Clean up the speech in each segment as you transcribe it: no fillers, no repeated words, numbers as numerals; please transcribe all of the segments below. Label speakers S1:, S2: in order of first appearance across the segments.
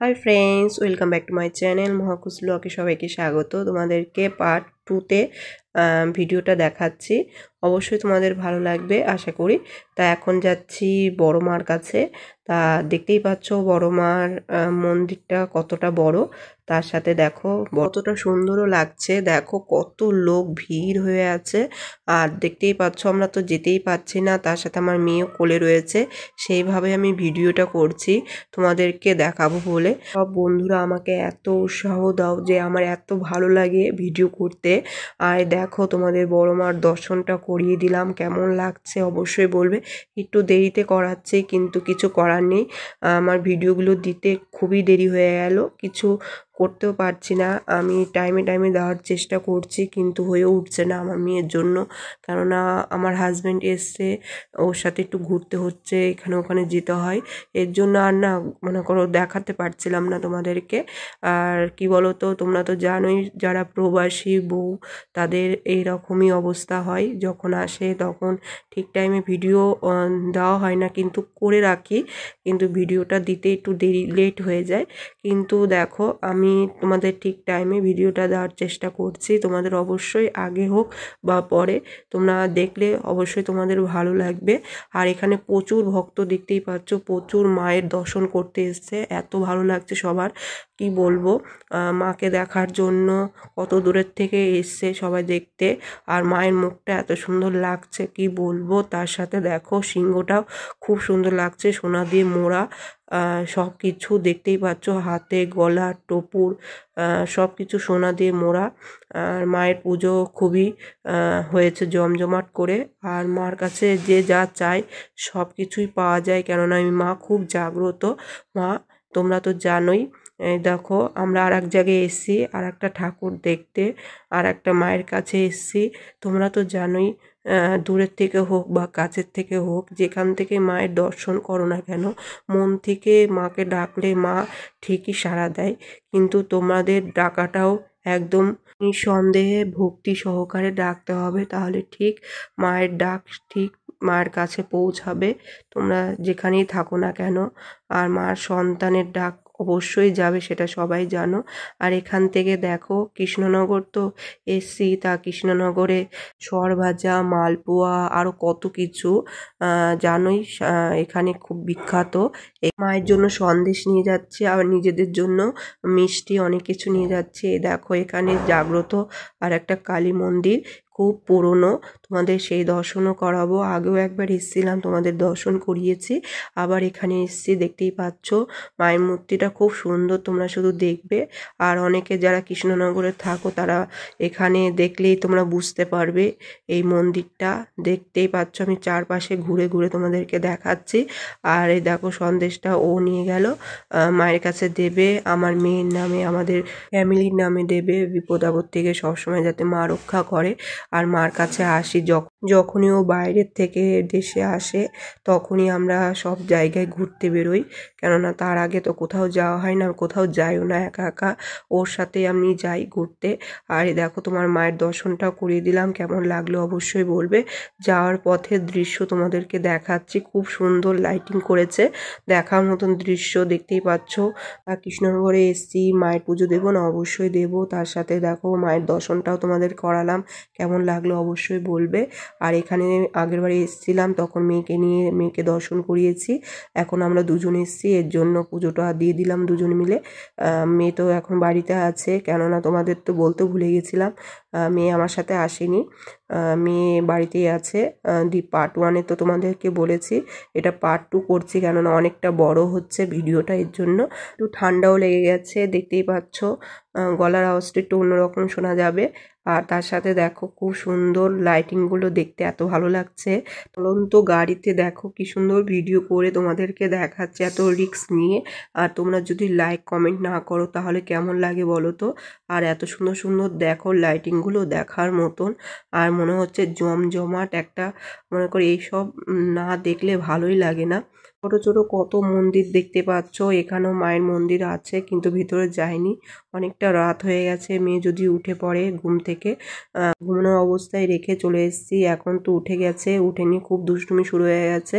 S1: High friends, welcome back to my channel Mahakush ব্লগে সবাইকে স্বাগত। তোমাদেরকে পার্ট 2তে ভিডিওটা দেখাচ্ছি, অবশ্যই তোমাদের ভালো লাগবে আশা করি। তা এখন যাচ্ছি বড় মার কাছে। তা দেখতেই পাচ্ছ বড় মার মন্দিরটা কতটা বড়, তার সাথে দেখো কতটা সুন্দরও লাগছে। দেখো কত লোক ভিড় হয়ে আছে, আর দেখতেই পাচ্ছ আমরা তো যেতেই পাচ্ছি না, তার সাথে আমার মেয়েও কোলে রয়েছে, সেইভাবে আমি ভিডিওটা করছি তোমাদেরকে দেখাবো বলে। সব বন্ধুরা আমাকে এত উৎসাহ দাও যে আমার এত ভালো লাগে ভিডিও করতে। আর দেখো তোমাদের বড় মার দর্শনটা করিয়ে দিলাম, কেমন লাগছে অবশ্যই বলবে। একটু দেরিতে করাচ্ছে কিন্তু কিছু করার নেই, আমার ভিডিওগুলো দিতে খুবই দেরি হয়ে গেল, কিছু করতেও পারছি না। আমি টাইমে টাইমে দেওয়ার চেষ্টা করছি কিন্তু হয়ে উঠছে না আমার মেয়ের জন্য, কেননা আমার হাজব্যান্ড এসছে, ওর সাথে একটু ঘুরতে হচ্ছে, এখানে ওখানে যেতে হয়, এর জন্য আর না মনে করো দেখাতে পারছিলাম না তোমাদেরকে। আর কি বলো তো, তোমরা তো জানোই যারা প্রবাসী বউ তাদের এইরকমই অবস্থা হয়, যখন আসে তখন ঠিক টাইমে ভিডিও দেওয়া হয় না, কিন্তু করে রাখি, কিন্তু ভিডিওটা দিতে একটু দেরি লেট হয়ে যায়। কিন্তু দেখো আমি তোমাদের ঠিক টাইমে ভিডিওটা দেওয়ার চেষ্টা করছি, তোমাদের অবশ্যই আগে হোক বা পরে তোমরা দেখলে অবশ্যই তোমাদের ভালো লাগবে। আর এখানে প্রচুর ভক্ত দেখতেই পাচ্ছ, প্রচুর মায়ের দর্শন করতে এসছে, এত ভালো লাগছে সবার কি বলবো। মাকে দেখার জন্য কত দূরের থেকে এসছে সবাই দেখতে, আর মায়ের মুখটা এত সুন্দর লাগছে কি বলবো। তার সাথে দেখো সিংহটাও খুব সুন্দর লাগছে, সোনা দিয়ে মোড়া, সব কিছু দেখতেই পাচ্ছ, হাতে গলা টোপুর সব কিছু সোনা দিয়ে মোড়া। আর মায়ের পুজো খুবই হয়েছে জমজমাট করে, আর মার কাছে যে যা চায় সব কিছুই পাওয়া যায়, কেননা আমি মা খুব জাগ্রত মা, তোমরা তো জানোই। এই দেখো আমরা আর এক জায়গায় এসছি, আর একটা ঠাকুর দেখতে, আর একটা মায়ের কাছে এসছি। তোমরা তো জানোই দূরের থেকে হোক বা কাছের থেকে হোক, যেখান থেকে মায়ের দর্শন করো না কেন, মন থেকে মাকে ডাকলে মা ঠিকই সাড়া দেয়। কিন্তু তোমাদের ডাকাটাও একদম নিঃসন্দেহে ভক্তি সহকারে ডাকতে হবে, তাহলে ঠিক মায়ের ডাক ঠিক মায়ের কাছে পৌঁছাবে, তোমরা যেখানেই থাকো না কেন। আর মার সন্তানের ডাক অবশ্যই যাবে, সেটা সবাই জানো। আর এখান থেকে দেখো কৃষ্ণনগর তো এসছি, তা কৃষ্ণনগরে সরভাজা, মালপোয়া, আরও কত কিছু জানোই, এখানে খুব বিখ্যাত। মায়ের জন্য সন্দেশ নিয়ে যাচ্ছে, আর নিজেদের জন্য মিষ্টি অনেক কিছু নিয়ে যাচ্ছে। দেখো এখানে জাগ্রত আর একটা কালী মন্দির, খুব পুরনো, তোমাদের সেই দর্শনও করাবো। আগেও একবার এসেছিলাম, তোমাদের দর্শন করিয়েছি, আবার এখানে এসেছি। দেখতেই পাচ্ছ মায়ের মূর্তিটা খুব সুন্দর, তোমরা শুধু দেখবে। আর অনেকে যারা কৃষ্ণনগরে থাকো তারা এখানে দেখলেই তোমরা বুঝতে পারবে এই মন্দিরটা। দেখতেই পাচ্ছ আমি চারপাশে ঘুরে ঘুরে তোমাদেরকে দেখাচ্ছি। আর এই দেখো সন্দেশটা ও নিয়ে গেল, মায়ের কাছে দেবে, আমার মেয়ের নামে আমাদের ফ্যামিলির নামে দেবে, বিপদ আপদ থেকে সবসময় যাতে মা রক্ষা করে। আর মার কাছে আসি যখনই ও বাইরের থেকে দেশে আসে তখনই আমরা সব জায়গায় ঘুরতে বেরোই, কেননা তার আগে তো কোথাও যাওয়া হয় না, কোথাও যাইও না একা একা, ওর সাথে আমি যাই ঘুরতে। আর দেখো তোমার মায়ের দর্শনটাও করিয়ে দিলাম, কেমন লাগলো অবশ্যই বলবে। যাওয়ার পথের দৃশ্য তোমাদেরকে দেখাচ্ছি, খুব সুন্দর লাইটিং করেছে, দেখার মতন দৃশ্য দেখতেই পাচ্ছ। আর কৃষ্ণনগরে এসছি, মায়ের পুজো দেবো না, অবশ্যই দেবো, তার সাথে দেখো মায়ের দর্শনটাও তোমাদের করালাম, কেমন লাগলো অবশ্যই বলবে। আর এখানে আগেরবারে এসেছিলাম তখন মেয়েকে নিয়ে মেয়েকে দর্শন করিয়েছি, এখন আমরা দুজন এসেছি, এর জন্য পুজোটা দিয়ে দিলাম দুজন মিলে। মেয়ে তো এখন বাড়িতে আছে, কেননা তোমাদের তো বলতে ভুলে গেছিলাম, মেয়ে আমার সাথে আসেনি, মেয়ে বাড়িতেই আছে। পার্ট 1-এ তো তোমাদেরকে বলেছি, এটা পার্ট 2 করছি, কেননা অনেকটা বড় হচ্ছে ভিডিওটা, এর জন্য। একটু ঠান্ডাও লেগে গেছে, দেখতেই পাচ্ছ গলার আওয়াজটা একটু অন্যরকম শোনা যাবে। আর তার সাথে দেখো খুব সুন্দর লাইটিংগুলো দেখতে এত ভালো লাগছে, চলন্ত গাড়িতে দেখো কি সুন্দর ভিডিও করে তোমাদেরকে দেখাচ্ছে, এত রিস্ক নিয়ে। আর তোমরা যদি লাইক কমেন্ট না করো তাহলে কেমন লাগে বলো তো। আর এত সুন্দর সুন্দর দেখো লাইটিংগুলো দেখার মতন, আর মনে হচ্ছে জমজমাট একটা, মনে করি এইসব না দেখলে ভালোই লাগে না। ছোট ছোট কত মন্দির দেখতে পাচ্ছ, এখানেও মায়ের মন্দির আছে কিন্তু ভিতরে যায়নি, অনেকটা রাত হয়ে গেছে। মেয়ে যদি উঠে পড়ে ঘুম থেকে, ঘুমানো অবস্থায় রেখে চলে এসেছি। এখন তো উঠে গেছে, উঠে নিয়ে খুব দুষ্টুমি শুরু হয়ে গেছে।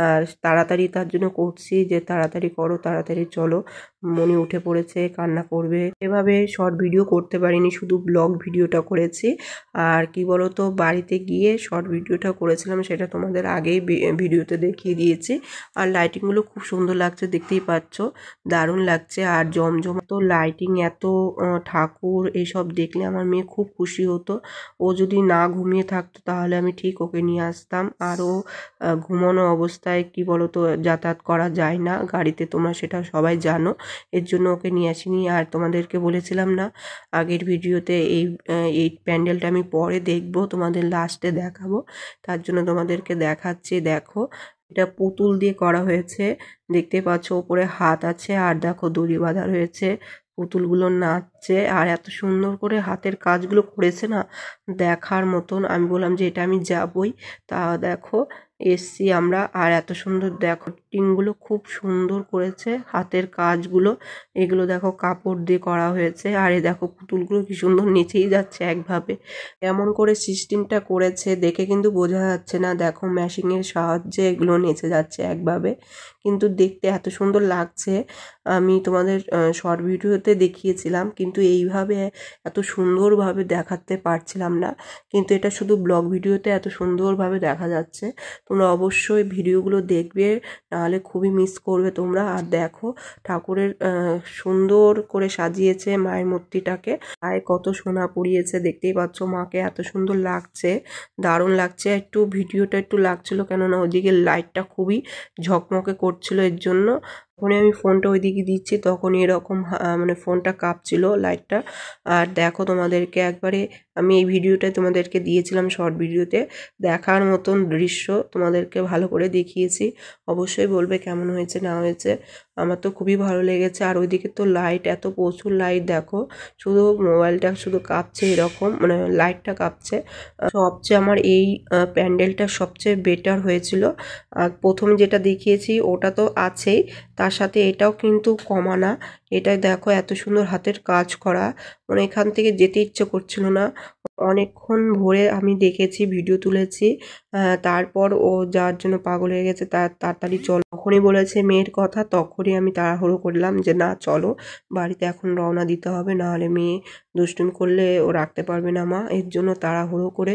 S1: আর তাড়াতাড়ি তার জন্য করছি যে তাড়াতাড়ি করো, তাড়াতাড়ি চলো, মনি উঠে পড়েছে, কান্না করবে। এভাবে শর্ট ভিডিও করতে পারিনি, শুধু ব্লগ ভিডিওটা করেছি। আর কি বলতো, বাড়িতে গিয়ে শর্ট ভিডিওটা করেছিলাম, সেটা তোমাদের আগেই ভিডিওতে দেখিয়ে দিয়েছি। আর লাইটিংগুলো খুব সুন্দর লাগছে, দেখতেই পাচ্ছ, দারুণ লাগছে। আর জমজমাট লাইটিং, এত ঠাকুর এইসব দেখলে আমার মেয়ে খুব খুশি হতো। ও যদি না ঘুমিয়ে থাকতো তাহলে আমি ঠিক ওকে নিয়ে আসতাম। আর ও ঘুমানো অবস্থায় কি বলতো যাতায়াত করা যায় না গাড়িতে, তোমরা সেটা সবাই জানো, এর জন্য ওকে নিয়ে আসিনি। আর তোমাদেরকে বলেছিলাম না আগের ভিডিওতে, এই প্যান্ডেলটা আমি পরে দেখবো, তোমাদের লাস্টে দেখাবো, তার জন্য তোমাদেরকে দেখাচ্ছি। দেখো, এটা পুতুল দিয়ে করা হয়েছে, দেখতে পাচ্ছ ওপরে হাত আছে, আর দেখো দড়ি বাঁধা রয়েছে, পুতুলগুলো নাচছে। আর এত সুন্দর করে হাতের কাজগুলো করেছে না, দেখার মতন। আমি বললাম যে এটা আমি যাবই, তা দেখো এসছি আমরা। আর এত সুন্দর দেখো টিংগুলো খুব সুন্দর করেছে, হাতের কাজগুলো, এগুলো দেখো কাপড় দিয়ে করা হয়েছে। আর এই দেখো পুতুলগুলো কি সুন্দর নেচেই যাচ্ছে একভাবে। কেমন করে সিস্টেমটা করেছে দেখে কিন্তু বোঝা যাচ্ছে না, দেখো মেশিনের সাহায্যে এগুলো নেচে যাচ্ছে একভাবে, কিন্তু দেখতে এত সুন্দর লাগছে। আমি তোমাদের শর্ট ভিডিওতে দেখিয়েছিলাম, কিন্তু এইভাবে এত সুন্দরভাবে দেখাতে পারছিলাম না, কিন্তু এটা শুধু ব্লগ ভিডিওতে এত সুন্দরভাবে দেখা যাচ্ছে। তোমরা অবশ্যই ভিডিওগুলো দেখবে, নাহলে খুবই মিস করবে তোমরা। আর দেখো ঠাকুরের সুন্দর করে সাজিয়েছে মায়ের মূর্তিটাকে, গায়ে কত সোনা পরিয়েছে, দেখতেই পাচ্ছ, মাকে এত সুন্দর লাগছে, দারুণ লাগছে। একটু ভিডিওটা একটু লাগছিল, কেননা ওইদিকে লাইটটা খুবই ঝকমকে করছিল, এর জন্য যখনই আমি ফোনটা ওইদিকে দিচ্ছি তখন এরকম মানে ফোনটা কাঁপছিল লাইটটা। আর দেখো তোমাদেরকে একবারে আমি এই ভিডিওটাই তোমাদেরকে দিয়েছিলাম শর্ট ভিডিওতে, দেখার মতন দৃশ্য তোমাদেরকে ভালো করে দেখিয়েছি। অবশ্যই বলবে কেমন হয়েছে না হয়েছে, আমার তো খুবই ভালো লেগেছে। আর ওইদিকে তো লাইট, এত প্রচুর লাইট, দেখো শুধু মোবাইলটা শুধু কাঁপছে এরকম, মানে লাইটটা কাঁপছে। সবচেয়ে আমার এই প্যান্ডেলটা সবচেয়ে বেটার হয়েছিল। আর প্রথমে যেটা দেখিয়েছি ওটা তো আছেই, তার সাথে এটাও কিন্তু কমা না। এটা দেখো এত সুন্দর হাতের কাজ করা, মানে এখান থেকে যেতে ইচ্ছে করছিল না। অনেকক্ষণ ভরে আমি দেখেছি, ভিডিও তুলেছি। তারপর ও যার জন্য পাগল হয়ে গেছে, তার তাড়াতাড়ি চলো, তখনই বলেছে মেয়ের কথা, তখনই আমি তাড়াহুড়ো করলাম যে না চলো, বাড়িতে এখন রওনা দিতে হবে, নাহলে মেয়ে দুষ্টুমি করলে ও রাখতে পারবে না মা। এর জন্য তাড়াহুড়ো করে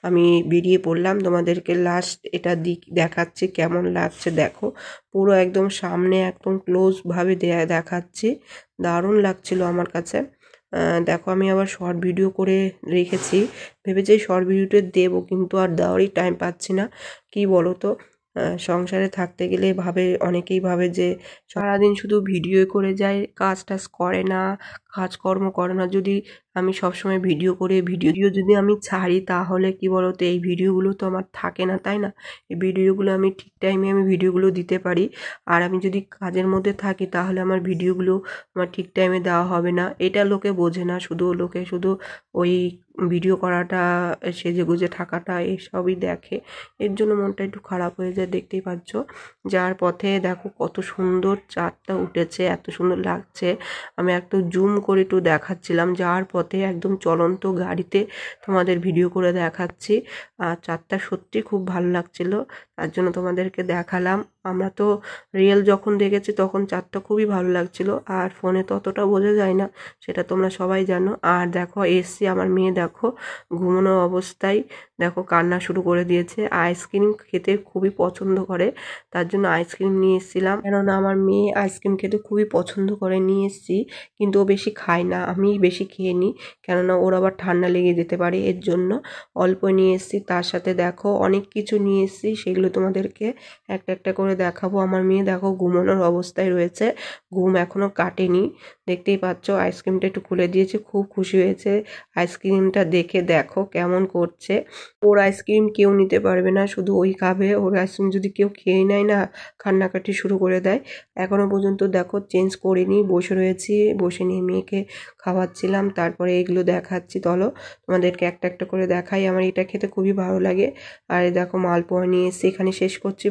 S1: আমি বেরিয়ে পড়লাম। তোমাদেরকে লাস্ট এটা দেখাচ্ছি কেমন লাগছে, দেখো পুরো একদম সামনে একদম ক্লোজভাবে দেখাচ্ছি, দারুণ লাগছিল আমার কাছে। দেখো আমি আবার শর্ট ভিডিও করে রেখেছি, ভেবেছি শর্ট ভিডিওতে দেবো, কিন্তু আর দেওয়ারই টাইম পাচ্ছি না। কি বলো তো, সংসারে থাকতে গেলে অনেকেই ভাবে যে সারাদিন শুধু ভিডিও করে যায়, কাজ টাজ করে না, কাজকর্ম করে না। যদি আমি সবসময় ভিডিও করে ভিডিও যদি আমি ছাড়ি, তাহলে কি বলতো এই ভিডিওগুলো তো আমার থাকে না, তাই না? এই ভিডিওগুলো আমি ঠিক টাইমে আমি ভিডিওগুলো দিতে পারি। আর আমি যদি কাজের মধ্যে থাকি তাহলে আমার ভিডিওগুলো আমার ঠিক টাইমে দেওয়া হবে না, এটা লোকে বোঝে না। লোকে শুধু ওই ভিডিও করাটা, সেজেগুজে থাকাটা, এসবই দেখে, এর জন্য মনটা একটু খারাপ হয়ে যায়। দেখতেই পাচ্ছ যার পথে দেখো কত সুন্দর চাঁদটা উঠেছে, এত সুন্দর লাগছে। আমি একটু জুম করে একটু দেখাচ্ছিলাম, যাওয়ার পথে একদম চলন্ত গাড়িতে তোমাদের ভিডিও করে দেখাচ্ছি। আর চাঁদটা সত্যি খুব ভালো লাগছিল, তার জন্য তোমাদেরকে দেখালাম। আমরা তো রিয়েল যখন দেখেছি তখন চাঁদটা খুবই ভালো লাগছিল, আর ফোনে তো অতটা বোঝা যায় না, সেটা তোমরা সবাই জানো। আর দেখো এসছি, আমার মেয়ে দেখো ঘুমানো অবস্থায় দেখো কান্না শুরু করে দিয়েছে। আইসক্রিম খেতে খুবই পছন্দ করে, তার জন্য আইসক্রিম নিয়ে এসেছিলাম, কেননা আমার মেয়ে আইসক্রিম খেতে খুবই পছন্দ করে, নিয়ে এসেছি। কিন্তু ও বেশি খায় না, আমি বেশি খেয়ে নিই, কেননা ওর আবার ঠান্ডা লেগে যেতে পারে, এর জন্য অল্প নিয়ে এসেছি। তার সাথে দেখো অনেক কিছু নিয়ে এসেছি, সেগুলো তোমাদেরকে একটা একটা করে দেখাবো। আমার মেয়ে দেখো ঘুমানোর অবস্থায় রয়েছে, ঘুম এখনো কাটেনি, দেখতেই পাচ্ছ। আইসক্রিমটা একটু খুলে দিয়েছে, খুব খুশি হয়েছে আইসক্রিমটা দেখে, দেখো কেমন করছে। ওর আইসক্রিম কেউ নিতে পারবে না, শুধু ওই খাবে। ওর আইসক্রিম যদি কেউ খেয়ে নেয় না, কান্নাকাটি শুরু করে দেয়। এখনো পর্যন্ত দেখো চেঞ্জ করিনি, বসে রয়েছি, বসে নিয়ে মেয়েকে খাওয়াচ্ছিলাম, তারপরে এগুলো দেখাচ্ছি। চলো তোমাদেরকে একটা একটা করে দেখাই, আমার এটা খেতে খুবই ভালো লাগে। আর দেখো মালপোয়া নিয়ে এসে এখানে শেষ করছি।